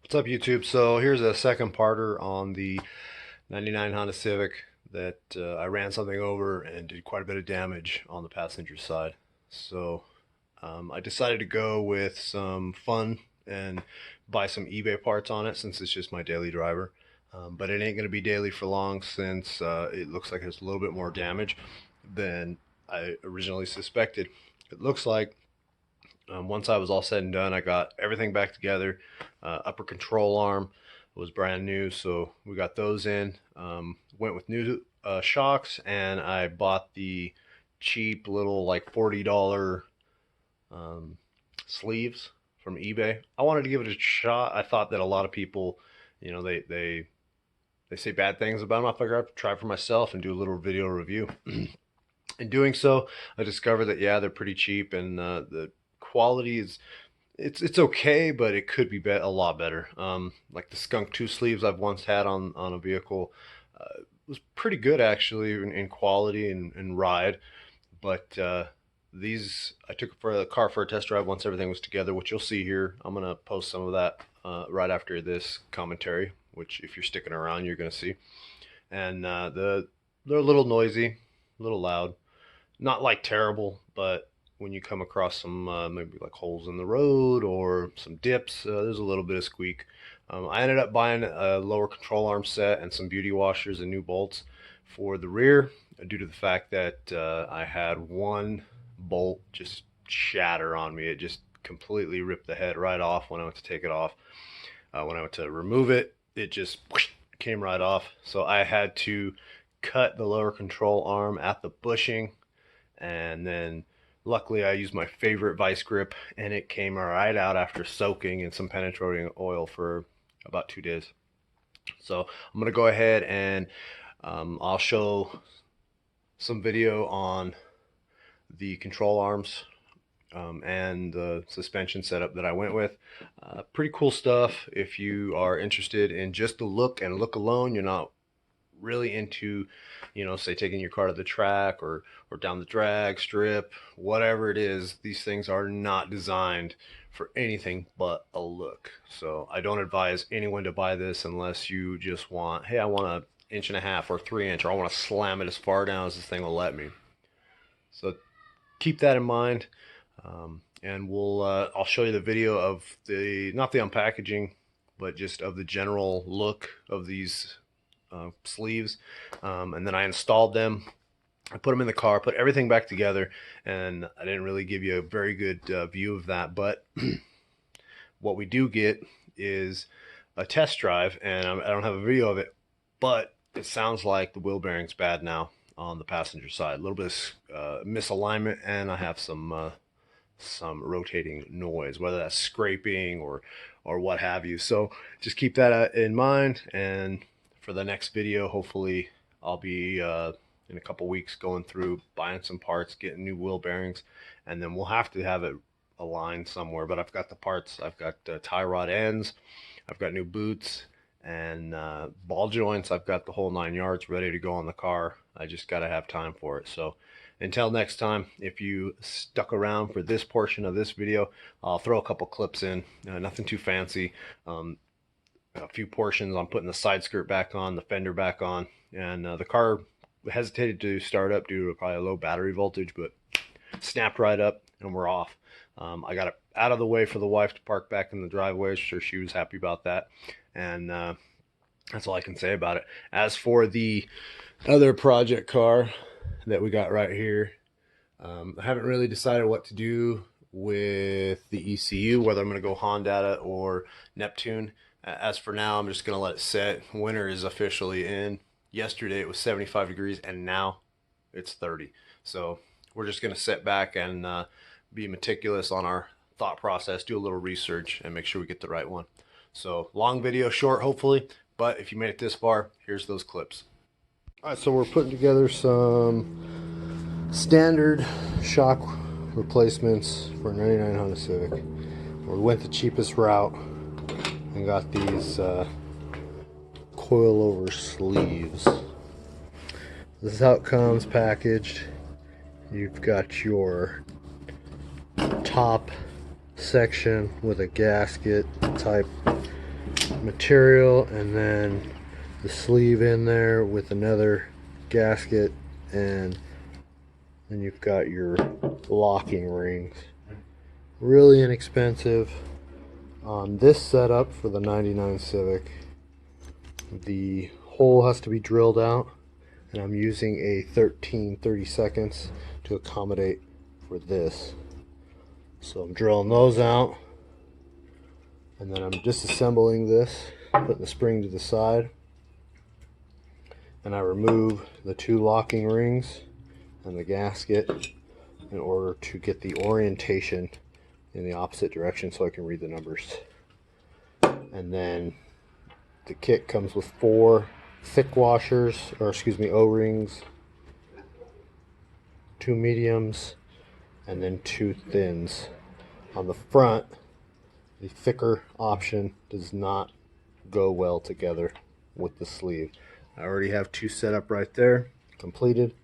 What's up, YouTube? So here's a second parter on the 99 Honda Civic that I ran something over and did quite a bit of damage on the passenger side. So I decided to go with some fun and buy some eBay parts on it since it's just my daily driver. But it ain't going to be daily for long since it looks like it's a little bit more damage than I originally suspected. It looks like once I was all said and done, I got everything back together. Upper control arm was brand new, so we got those in. Went with new shocks, and I bought the cheap little like $40 um, sleeves from eBay. I wanted to give it a shot. I thought that a lot of people, they say bad things about them. I figured I'd try for myself and do a little video review. In doing so, I discovered that yeah, they're pretty cheap, and the quality is it's okay, but it could be a lot better. Like the Skunk 2 sleeves I've once had on a vehicle was pretty good actually in quality and ride, but these I took for the car for a test drive once everything was together, which you'll see here. I'm gonna post some of that right after this commentary, which if you're sticking around, you're gonna see. And they're a little noisy, a little loud, not like terrible, but when you come across some maybe like holes in the road or some dips, there's a little bit of squeak. I ended up buying a lower control arm set and some beauty washers and new bolts for the rear due to the fact that I had one bolt just shatter on me. It just completely ripped the head right off when I went to take it off. When I went to remove it, it just whoosh, came right off. So I had to cut the lower control arm at the bushing, and then luckily I used my favorite vice grip, and it came right out after soaking in some penetrating oil for about 2 days. So I'm gonna go ahead and I'll show some video on the control arms and the suspension setup that I went with. Pretty cool stuff. If you are interested in just the look and look alone, you're not really into, say taking your car to the track or down the drag strip, whatever it is, these things are not designed for anything but a look. So I don't advise anyone to buy this unless you just want, hey, I want an inch and a half or 3 inch, or I want to slam it as far down as this thing will let me. So keep that in mind. And I'll show you the video of the, not the unpackaging, but just of the general look of these sleeves. And then I installed them. I put them in the car, put everything back together, and I didn't really give you a very good view of that. But what we do get is a test drive, and I don't have a video of it, but it sounds like the wheel bearing's bad now on the passenger side. A little bit of misalignment, and I have some rotating noise, whether that's scraping or what have you. So just keep that in mind, and for the next video, hopefully I'll be in a couple weeks going through buying some parts, getting new wheel bearings, and then we'll have to have it aligned somewhere. But I've got the parts. I've got tie rod ends, I've got new boots, and ball joints. I've got the whole 9 yards ready to go on the car. I just got to have time for it. So until next time, if you stuck around for this portion of this video, I'll throw a couple clips in, nothing too fancy. A few portions on putting the side skirt back on, the fender back on, and the car hesitated to start up due to probably a low battery voltage, but snapped right up and we're off. I got it out of the way for the wife to park back in the driveway. Sure, she was happy about that, and that's all I can say about it. As for the other project car that we got right here, I haven't really decided what to do with the ECU, whether I'm going to go Honda or Neptune. As for now, I'm just going to let it set. Winter is officially in. Yesterday it was 75 degrees, and now it's 30. So we're just going to sit back and be meticulous on our thought process, do a little research, and make sure we get the right one. So long video, short hopefully, but if you made it this far, here's those clips. All right, so we're putting together some standard shock replacements for a 99 Honda Civic. We went the cheapest route and got these coilover sleeves. This is how it comes packaged. You've got your top section with a gasket type material, and then the sleeve in there with another gasket, and then you've got your locking rings. Really inexpensive. On this setup for the 99 Civic, the hole has to be drilled out, and I'm using a 13/32 to accommodate for this. So I'm drilling those out, and then I'm disassembling this, putting the spring to the side, and I remove the two locking rings and the gasket in order to get the orientation in the opposite direction so I can read the numbers. And then the kit comes with 4 thick washers, or excuse me, O-rings, 2 mediums, and then 2 thins. On the front, the thicker option does not go well together with the sleeve. I already have 2 set up right there, completed.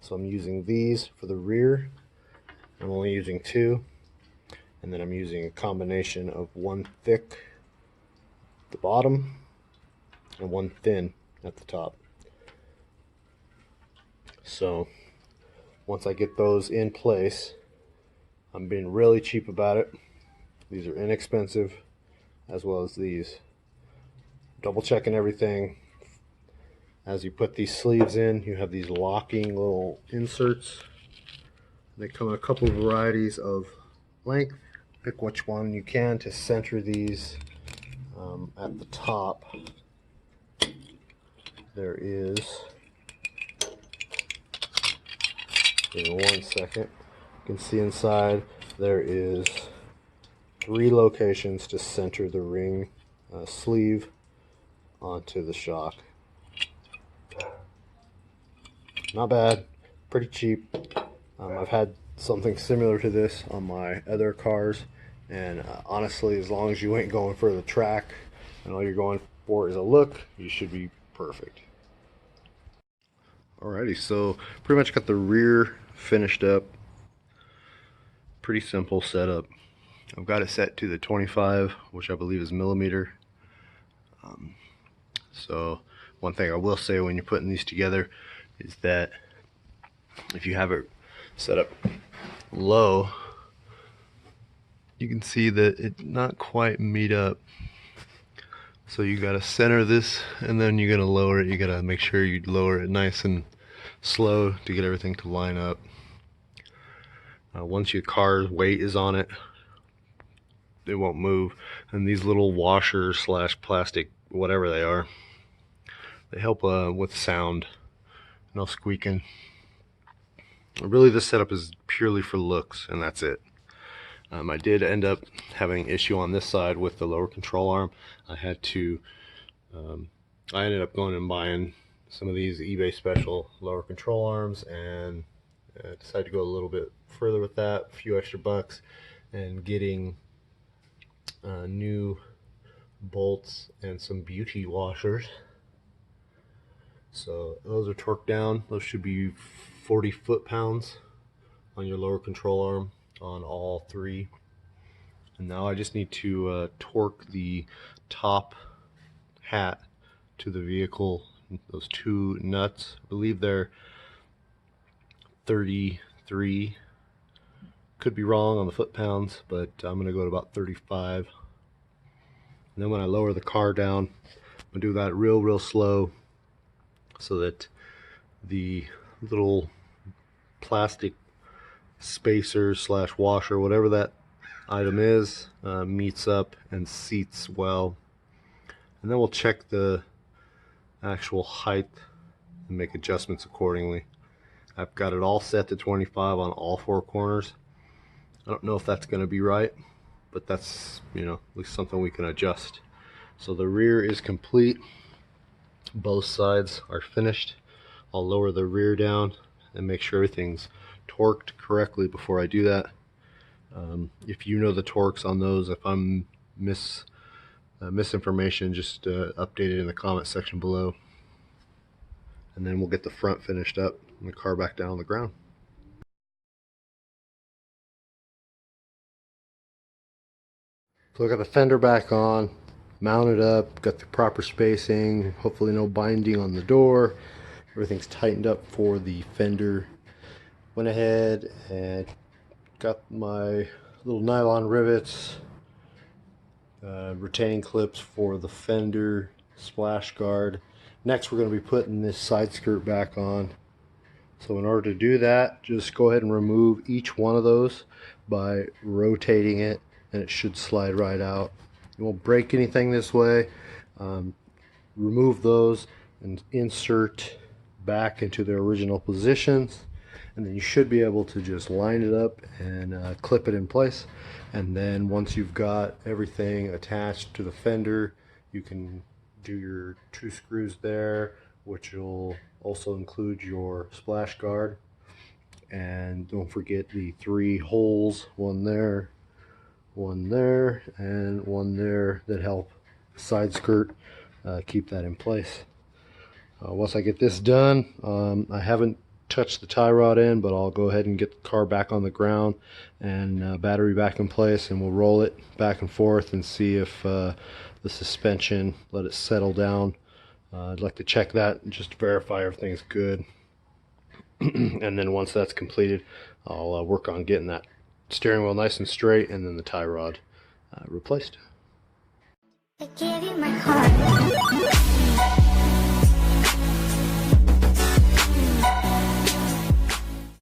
So I'm using these for the rear. I'm only using 2. And then I'm using a combination of 1 thick at the bottom and 1 thin at the top. So once I get those in place, I'm being really cheap about it. These are inexpensive, as well as these. Double checking everything. As you put these sleeves in, you have these locking little inserts. They come in a couple of varieties of length. Pick which one you can to center these. At the top, there is, give me 1 second, you can see inside there is 3 locations to center the ring sleeve onto the shock. Not bad, pretty cheap. I've had something similar to this on my other cars, and honestly, as long as you ain't going for the track and all you're going for is a look, you should be perfect. Alrighty, so pretty much got the rear finished up. Pretty simple setup. I've got it set to the 25, which I believe is millimeter. So one thing I will say when you're putting these together is that if you have it set up low, you can see that it not quite meet up. So you gotta center this, and then you gotta lower it. You gotta make sure you lower it nice and slow to get everything to line up. Once your car's weight is on it, it won't move. And these little washers slash plastic, whatever they are, they help with sound, no squeaking. Really, this setup is purely for looks, and that's it. I did end up having an issue on this side with the lower control arm. I ended up going and buying some of these eBay special lower control arms, and decided to go a little bit further with that, a few extra bucks, and getting new bolts and some beauty washers. So those are torqued down. Those should be 40 foot-pounds on your lower control arm on all 3. And now I just need to torque the top hat to the vehicle. Those 2 nuts, I believe they're 33. Could be wrong on the foot-pounds, but I'm going to go to about 35. And then when I lower the car down, I'm going to do that real slow, so that the little plastic spacer slash washer, whatever that item is, meets up and seats well. And then we'll check the actual height and make adjustments accordingly. I've got it all set to 25 on all 4 corners. I don't know if that's going to be right, but that's, at least something we can adjust. So the rear is complete. Both sides are finished. I'll lower the rear down and make sure everything's torqued correctly before I do that. If you know the torques on those, if I'm misinformation, just update it in the comment section below. And then we'll get the front finished up and the car back down on the ground. So I got the fender back on, mounted up, got the proper spacing, hopefully no binding on the door. Everything's tightened up for the fender. Went ahead and got my little nylon rivets, retaining clips for the fender splash guard. Next we're going to be putting this side skirt back on. So in order to do that, just go ahead and remove each one of those by rotating it, and it should slide right out. You won't break anything this way. Remove those and insert back into their original positions, and then you should be able to just line it up and clip it in place. And then once you've got everything attached to the fender, you can do your 2 screws there, which will also include your splash guard. And don't forget the 3 holes, one there, and one there, that help side skirt keep that in place. Once I get this done, I haven't touched the tie rod in, but I'll go ahead and get the car back on the ground and battery back in place, and we'll roll it back and forth and see if the suspension, let it settle down. I'd like to check that just to verify everything's good. And then once that's completed, I'll work on getting that steering wheel nice and straight, and then the tie rod replaced. I give you my heart.